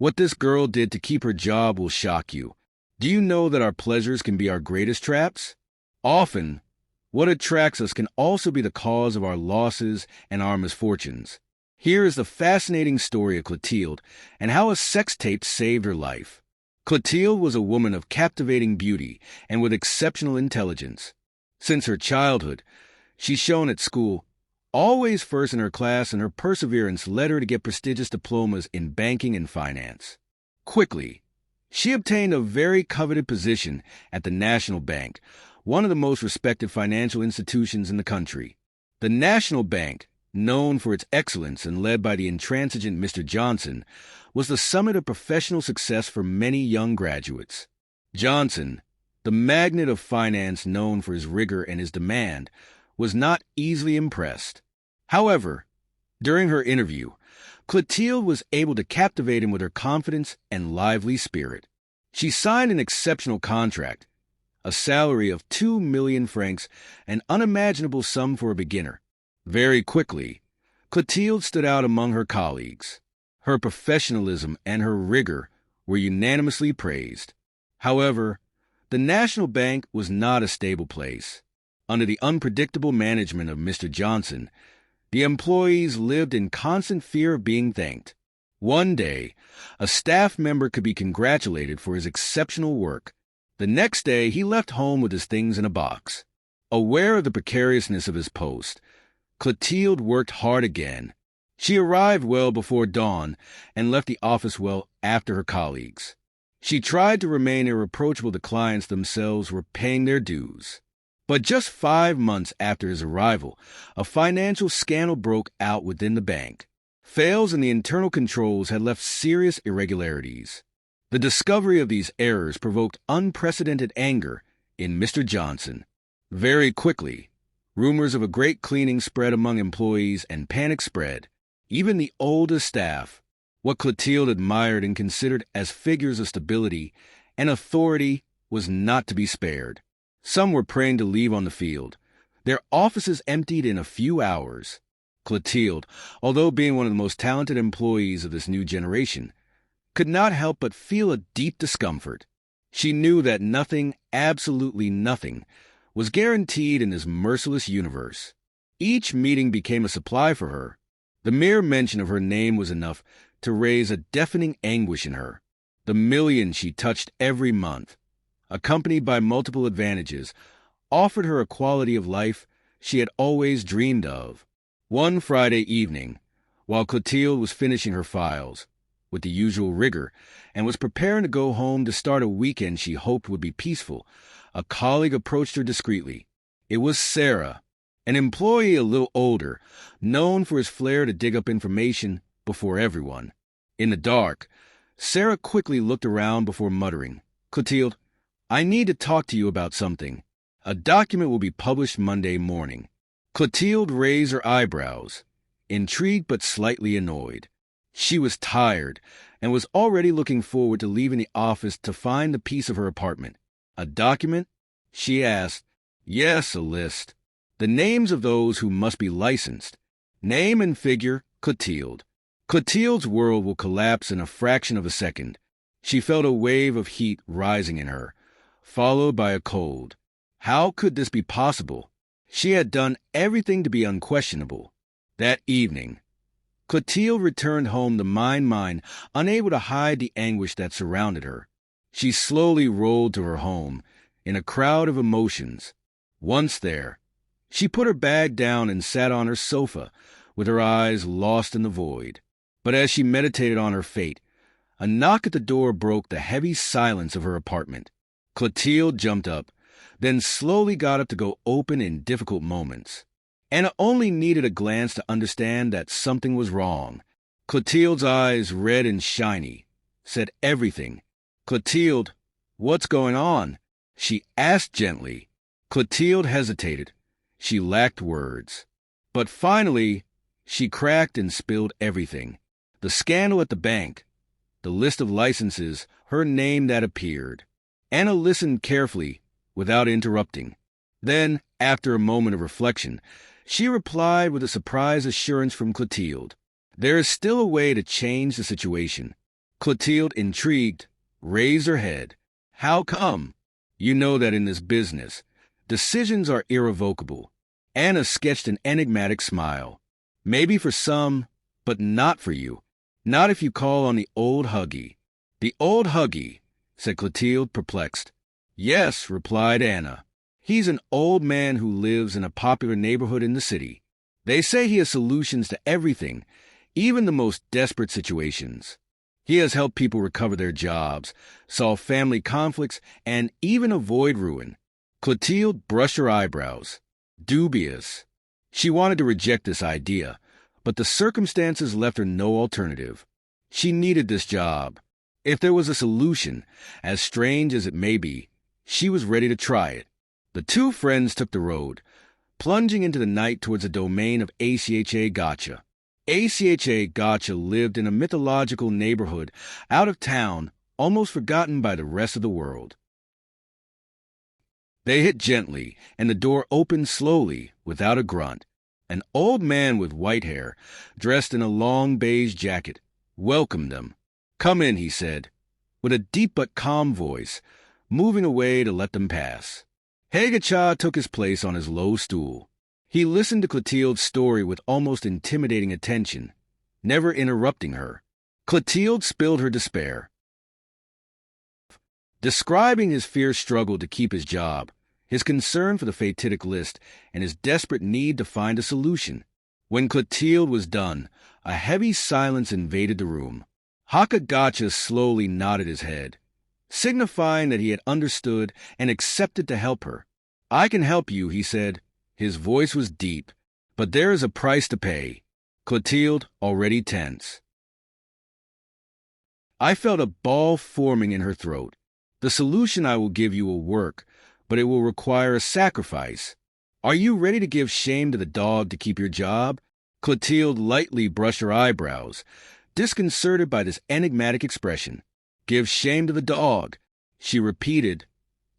What this girl did to keep her job will shock you. Do you know that our pleasures can be our greatest traps? Often, what attracts us can also be the cause of our losses and our misfortunes. Here is the fascinating story of Clotilde and how a sex tape saved her life. Clotilde was a woman of captivating beauty and with exceptional intelligence. Since her childhood, she shone at school, always first in her class, and her perseverance led her to get prestigious diplomas in banking and finance. Quickly, she obtained a very coveted position at the National Bank, one of the most respected financial institutions in the country. The National Bank, known for its excellence and led by the intransigent Mr. Johnson, was the summit of professional success for many young graduates. Johnson, the magnate of finance known for his rigor and his demand, was not easily impressed. However, during her interview, Clotilde was able to captivate him with her confidence and lively spirit. She signed an exceptional contract, a salary of 2 million francs, an unimaginable sum for a beginner. Very quickly, Clotilde stood out among her colleagues. Her professionalism and her rigor were unanimously praised. However, the National Bank was not a stable place. Under the unpredictable management of Mr. Johnson, the employees lived in constant fear of being thanked. One day, a staff member could be congratulated for his exceptional work. The next day, he left home with his things in a box. Aware of the precariousness of his post, Clotilde worked hard again. She arrived well before dawn and left the office well after her colleagues. She tried to remain irreproachable to clients themselves were paying their dues. But just 5 months after his arrival, a financial scandal broke out within the bank. Fails in the internal controls had left serious irregularities. The discovery of these errors provoked unprecedented anger in Mr. Johnson. Very quickly, rumors of a great cleaning spread among employees and panic spread. Even the oldest staff, what Clotilde admired and considered as figures of stability and authority, was not to be spared. Some were praying to leave on the field. Their offices emptied in a few hours. Clotilde, although being one of the most talented employees of this new generation, could not help but feel a deep discomfort. She knew that nothing, absolutely nothing, was guaranteed in this merciless universe. Each meeting became a supply for her. The mere mention of her name was enough to raise a deafening anguish in her. The millions she touched every month, accompanied by multiple advantages, offered her a quality of life she had always dreamed of. One Friday evening, while Clotilde was finishing her files, with the usual rigor, and was preparing to go home to start a weekend she hoped would be peaceful, a colleague approached her discreetly. It was Sarah, an employee a little older, known for his flair to dig up information before everyone. In the dark, Sarah quickly looked around before muttering, "Clotilde, I need to talk to you about something. A document will be published Monday morning." Clotilde raised her eyebrows, intrigued but slightly annoyed. She was tired and was already looking forward to leaving the office to find the peace of her apartment. "A document?" she asked. "Yes, a list. The names of those who must be licensed. Name and figure, Clotilde." Clotilde's world will collapse in a fraction of a second. She felt a wave of heat rising in her, followed by a cold. How could this be possible? She had done everything to be unquestionable. That evening, Clotilde returned home to mind, unable to hide the anguish that surrounded her. She slowly rolled to her home, in a crowd of emotions. Once there, she put her bag down and sat on her sofa, with her eyes lost in the void. But as she meditated on her fate, a knock at the door broke the heavy silence of her apartment. Clotilde jumped up, then slowly got up to go open in difficult moments. Anna only needed a glance to understand that something was wrong. Clotilde's eyes, red and shiny, said everything. "Clotilde, what's going on?" she asked gently. Clotilde hesitated. She lacked words. But finally, she cracked and spilled everything. The scandal at the bank, the list of licenses, her name that appeared. Anna listened carefully, without interrupting. Then, after a moment of reflection, she replied with a surprised assurance from Clotilde. "There is still a way to change the situation. Clotilde, intrigued, raised her head. How come? You know that in this business, decisions are irrevocable. Anna sketched an enigmatic smile. Maybe for some, but not for you. Not if you call on the old Huggy. The old Huggy, said Clotilde, perplexed. Yes, replied Anna. He's an old man who lives in a popular neighborhood in the city. They say he has solutions to everything, even the most desperate situations. He has helped people recover their jobs, solve family conflicts, and even avoid ruin. Clotilde brushed her eyebrows. Dubious. She wanted to reject this idea, but the circumstances left her no alternative. She needed this job. If there was a solution, as strange as it may be, she was ready to try it. The two friends took the road, plunging into the night towards the domain of ACHA Gotcha. ACHA Gotcha lived in a mythological neighborhood out of town, almost forgotten by the rest of the world. They hit gently, and the door opened slowly, without a grunt. An old man with white hair, dressed in a long beige jacket, welcomed them. Come in, he said, with a deep but calm voice, moving away to let them pass. Hegacha took his place on his low stool. He listened to Clotilde's story with almost intimidating attention, never interrupting her. Clotilde spilled her despair, describing his fierce struggle to keep his job, his concern for the fatidic list, and his desperate need to find a solution. When Clotilde was done, a heavy silence invaded the room. Hakagacha slowly nodded his head, signifying that he had understood and accepted to help her. I can help you, he said. His voice was deep, but there is a price to pay. Clotilde, already tense. I felt a ball forming in her throat. The solution I will give you will work, but it will require a sacrifice. Are you ready to give shame to the dog to keep your job? Clotilde lightly brushed her eyebrows, disconcerted by this enigmatic expression. Give shame to the dog, she repeated,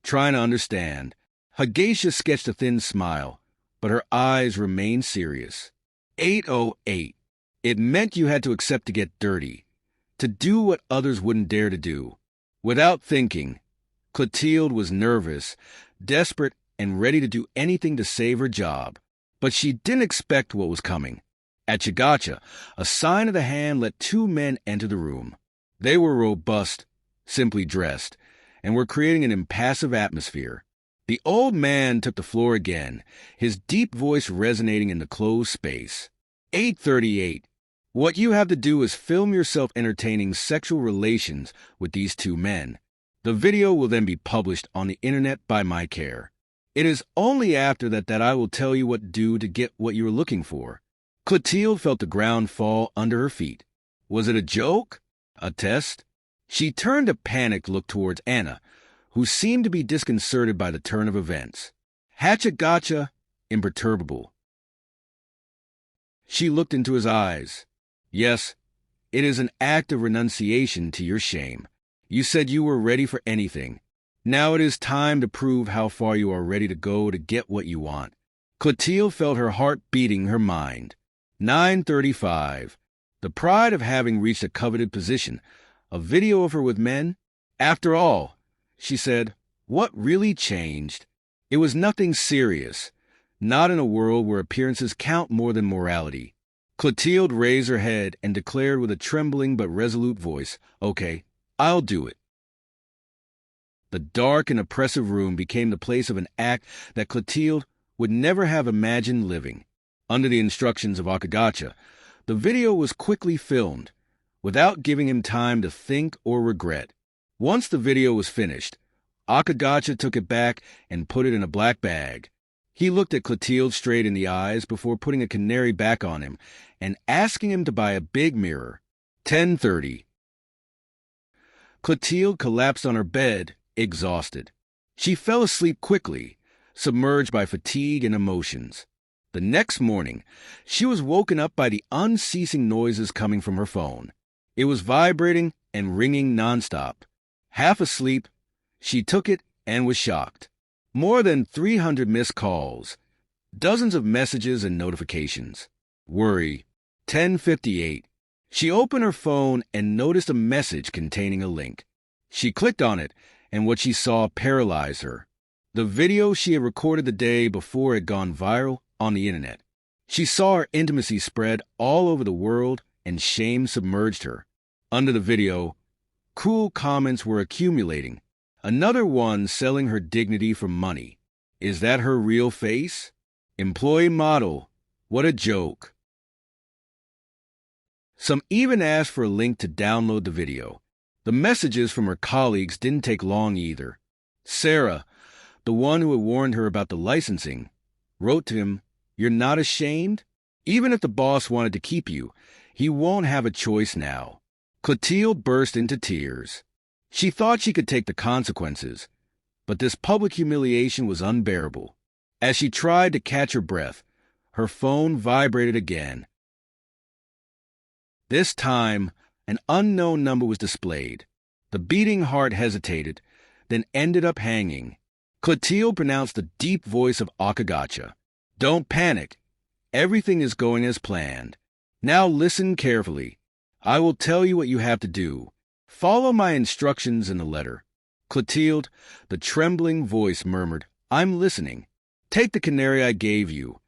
trying to understand. Higacia sketched a thin smile, but her eyes remained serious. 808. It meant you had to accept to get dirty, to do what others wouldn't dare to do. Without thinking, Clotilde was nervous, desperate, and ready to do anything to save her job. But she didn't expect what was coming. At Chigacha, a sign of the hand let two men enter the room. They were robust, simply dressed, and were creating an impassive atmosphere. The old man took the floor again, his deep voice resonating in the closed space. 838. What you have to do is film yourself entertaining sexual relations with these two men. The video will then be published on the internet by my care. It is only after that I will tell you what to do to get what you are looking for. Clotilde felt the ground fall under her feet. Was it a joke? A test? She turned a panicked look towards Anna, who seemed to be disconcerted by the turn of events. Hachagacha, imperturbable. She looked into his eyes. Yes, it is an act of renunciation to your shame. You said you were ready for anything. Now it is time to prove how far you are ready to go to get what you want. Clotilde felt her heart beating her mind. 9:35. The pride of having reached a coveted position. A video of her with men? After all, she said, what really changed? It was nothing serious. Not in a world where appearances count more than morality. Clotilde raised her head and declared with a trembling but resolute voice, Okay, I'll do it. The dark and oppressive room became the place of an act that Clotilde would never have imagined living. Under the instructions of Akagacha, the video was quickly filmed, without giving him time to think or regret. Once the video was finished, Akagacha took it back and put it in a black bag. He looked at Clotilde straight in the eyes before putting a canary back on him and asking him to buy a big mirror. 10:30. Clotilde collapsed on her bed, exhausted. She fell asleep quickly, submerged by fatigue and emotions. The next morning, she was woken up by the unceasing noises coming from her phone. It was vibrating and ringing nonstop. Half asleep, she took it and was shocked. More than 300 missed calls, dozens of messages and notifications. Worry. 10:58. She opened her phone and noticed a message containing a link. She clicked on it, and what she saw paralyzed her. The video she had recorded the day before had gone viral on the internet. She saw her intimacy spread all over the world, and shame submerged her. Under the video, cruel comments were accumulating. Another one selling her dignity for money. Is that her real face? Employee model. What a joke. Some even asked for a link to download the video. The messages from her colleagues didn't take long either. Sarah, the one who had warned her about the licensing, wrote to him, "You're not ashamed? Even if the boss wanted to keep you, he won't have a choice now." Clotilde burst into tears. She thought she could take the consequences, but this public humiliation was unbearable. As she tried to catch her breath, her phone vibrated again. This time, an unknown number was displayed. The beating heart hesitated, then ended up hanging. Clotilde pronounced the deep voice of Akagacha. "Don't panic. Everything is going as planned. Now listen carefully. I will tell you what you have to do. Follow my instructions in the letter." Clotilde, the trembling voice, murmured, "I'm listening. Take the canary I gave you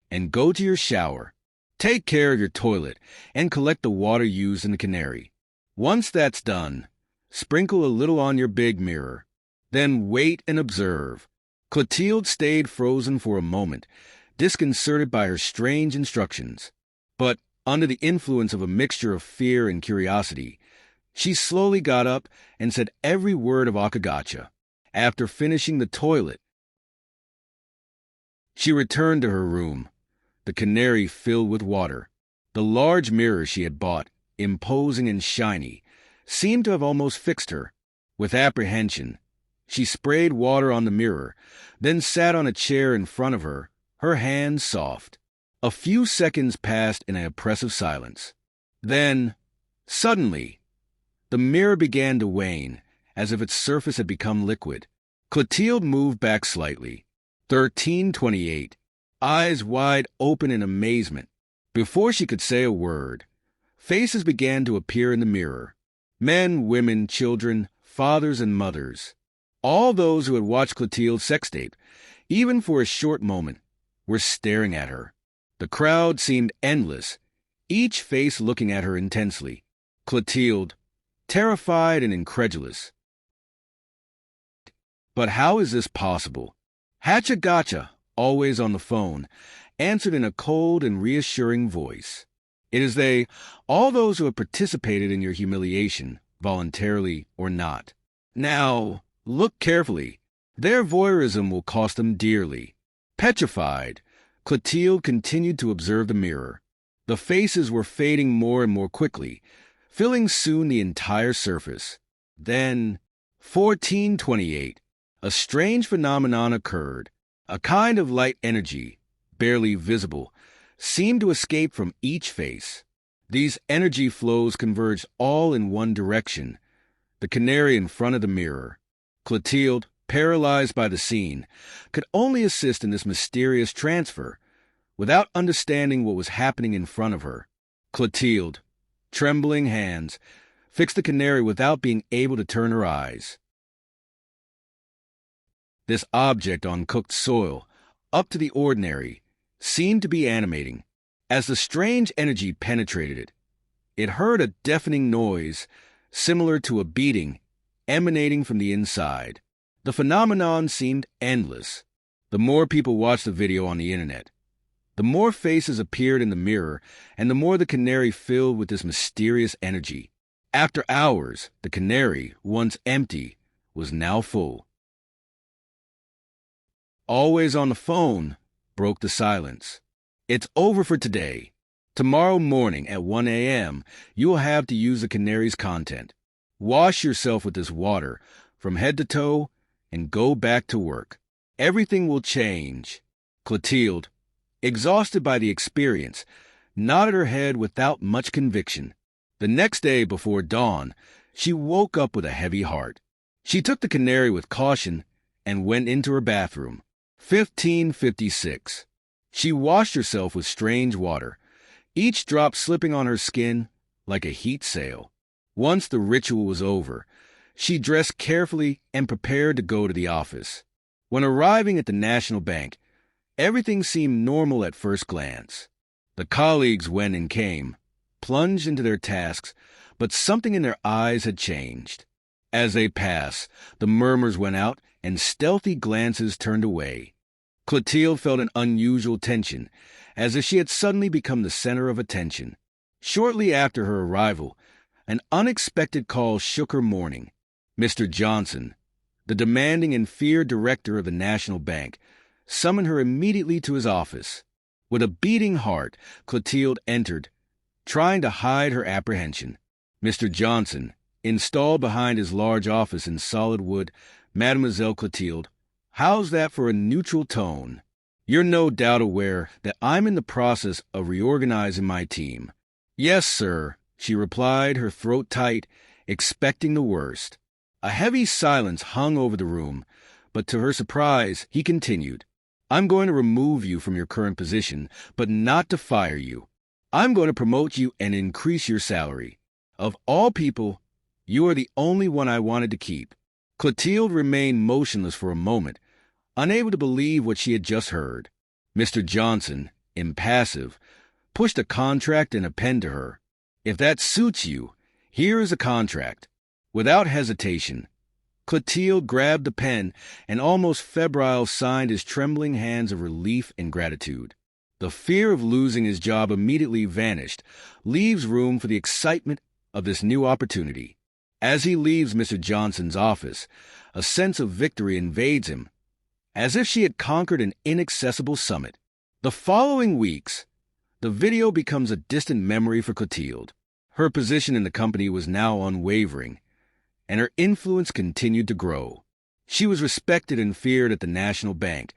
and go to your shower. Take care of your toilet and collect the water used in the canary. Once that's done, sprinkle a little on your big mirror. Then wait and observe." Clotilde stayed frozen for a moment, disconcerted by her strange instructions. But under the influence of a mixture of fear and curiosity, she slowly got up and said every word of Akagacha. After finishing the toilet, she returned to her room, the canary filled with water. The large mirror she had bought, imposing and shiny, seemed to have almost fixed her. With apprehension, she sprayed water on the mirror, then sat on a chair in front of her, her hands soft. A few seconds passed in an oppressive silence. Then, suddenly, the mirror began to wane, as if its surface had become liquid. Clotilde moved back slightly. 1328. Eyes wide open in amazement. Before she could say a word, faces began to appear in the mirror. Men, women, children, fathers and mothers. All those who had watched Clotilde's sex tape, even for a short moment, were staring at her. The crowd seemed endless, each face looking at her intensely. Clotilde, terrified and incredulous. But how is this possible? Hachagacha, always on the phone, answered in a cold and reassuring voice. It is they, all those who have participated in your humiliation, voluntarily or not. Now, look carefully. Their voyeurism will cost them dearly. Petrified, Clotilde continued to observe the mirror. The faces were fading more and more quickly, filling soon the entire surface. Then, 1428, a strange phenomenon occurred. A kind of light energy, barely visible, seemed to escape from each face. These energy flows converged all in one direction, the canary in front of the mirror. Clotilde, paralyzed by the scene, could only assist in this mysterious transfer, without understanding what was happening in front of her. Clotilde, trembling hands, fixed the canary without being able to turn her eyes. This object on cooked soil, up to the ordinary, seemed to be animating. As the strange energy penetrated it, it heard a deafening noise, similar to a beating, emanating from the inside. The phenomenon seemed endless. The more people watched the video on the internet, the more faces appeared in the mirror, and the more the canary filled with this mysterious energy. After hours, the canary, once empty, was now full. Always on the phone, broke the silence. It's over for today. Tomorrow morning at 1 a.m., you will have to use the canary's content. Wash yourself with this water from head to toe and go back to work. Everything will change. Clotilde, exhausted by the experience, nodded her head without much conviction. The next day before dawn, she woke up with a heavy heart. She took the canary with caution and went into her bathroom. 1556. She washed herself with strange water, each drop slipping on her skin like a heat sail. Once the ritual was over, she dressed carefully and prepared to go to the office. When arriving at the National Bank, everything seemed normal at first glance. The colleagues went and came, plunged into their tasks, but something in their eyes had changed. As they passed, the murmurs went out and stealthy glances turned away. Clotilde felt an unusual tension, as if she had suddenly become the center of attention. Shortly after her arrival, an unexpected call shook her morning. Mr. Johnson, the demanding and feared director of the National Bank, summoned her immediately to his office. With a beating heart, Clotilde entered, trying to hide her apprehension. Mr. Johnson, installed behind his large office in solid wood, Mademoiselle Clotilde, how's that for a neutral tone? You're no doubt aware that I'm in the process of reorganizing my team. Yes, sir, she replied, her throat tight, expecting the worst. A heavy silence hung over the room, but to her surprise, he continued, I'm going to remove you from your current position, but not to fire you. I'm going to promote you and increase your salary. Of all people, you are the only one I wanted to keep. Clotilde remained motionless for a moment, unable to believe what she had just heard. Mr. Johnson, impassive, pushed a contract and a pen to her. If that suits you, here is a contract. Without hesitation, Clotilde grabbed the pen and almost febrile signed his trembling hands of relief and gratitude. The fear of losing his job immediately vanished, leaves room for the excitement of this new opportunity. As he leaves Mr. Johnson's office, a sense of victory invades him, as if she had conquered an inaccessible summit. The following weeks, the video becomes a distant memory for Clotilde. Her position in the company was now unwavering, and her influence continued to grow. She was respected and feared at the National Bank.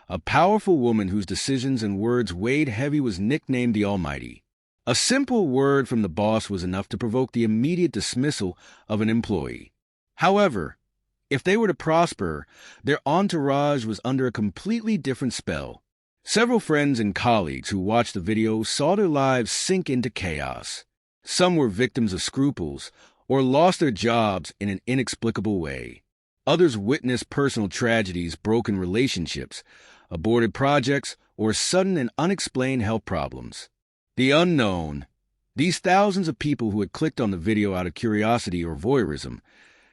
A powerful woman whose decisions and words weighed heavy was nicknamed the Almighty. A simple word from the boss was enough to provoke the immediate dismissal of an employee. However, if they were to prosper, their entourage was under a completely different spell. Several friends and colleagues who watched the video saw their lives sink into chaos. Some were victims of scruples, or lost their jobs in an inexplicable way. Others witnessed personal tragedies, broken relationships, aborted projects, or sudden and unexplained health problems. The unknown, these thousands of people who had clicked on the video out of curiosity or voyeurism,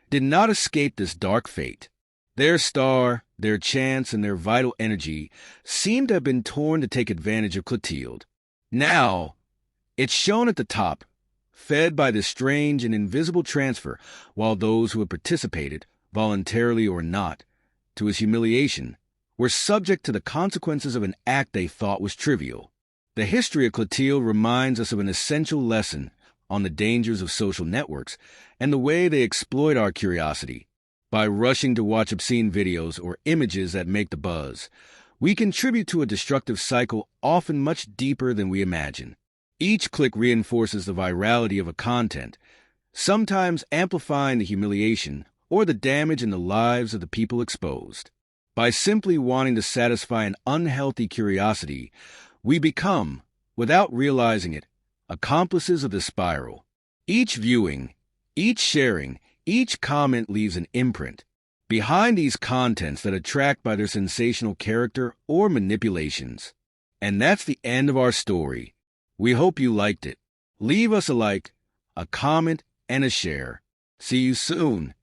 did not escape this dark fate. Their star, their chance, and their vital energy seemed to have been torn to take advantage of Clotilde. Now, it's shown at the top, fed by this strange and invisible transfer, while those who had participated, voluntarily or not, to his humiliation, were subject to the consequences of an act they thought was trivial. The history of Clotilde reminds us of an essential lesson on the dangers of social networks and the way they exploit our curiosity. By rushing to watch obscene videos or images that make the buzz, we contribute to a destructive cycle often much deeper than we imagine. Each click reinforces the virality of a content, sometimes amplifying the humiliation or the damage in the lives of the people exposed. By simply wanting to satisfy an unhealthy curiosity, we become, without realizing it, accomplices of the spiral. Each viewing, each sharing, each comment leaves an imprint. Behind these contents that attract by their sensational character or manipulations. And that's the end of our story. We hope you liked it. Leave us a like, a comment, and a share. See you soon.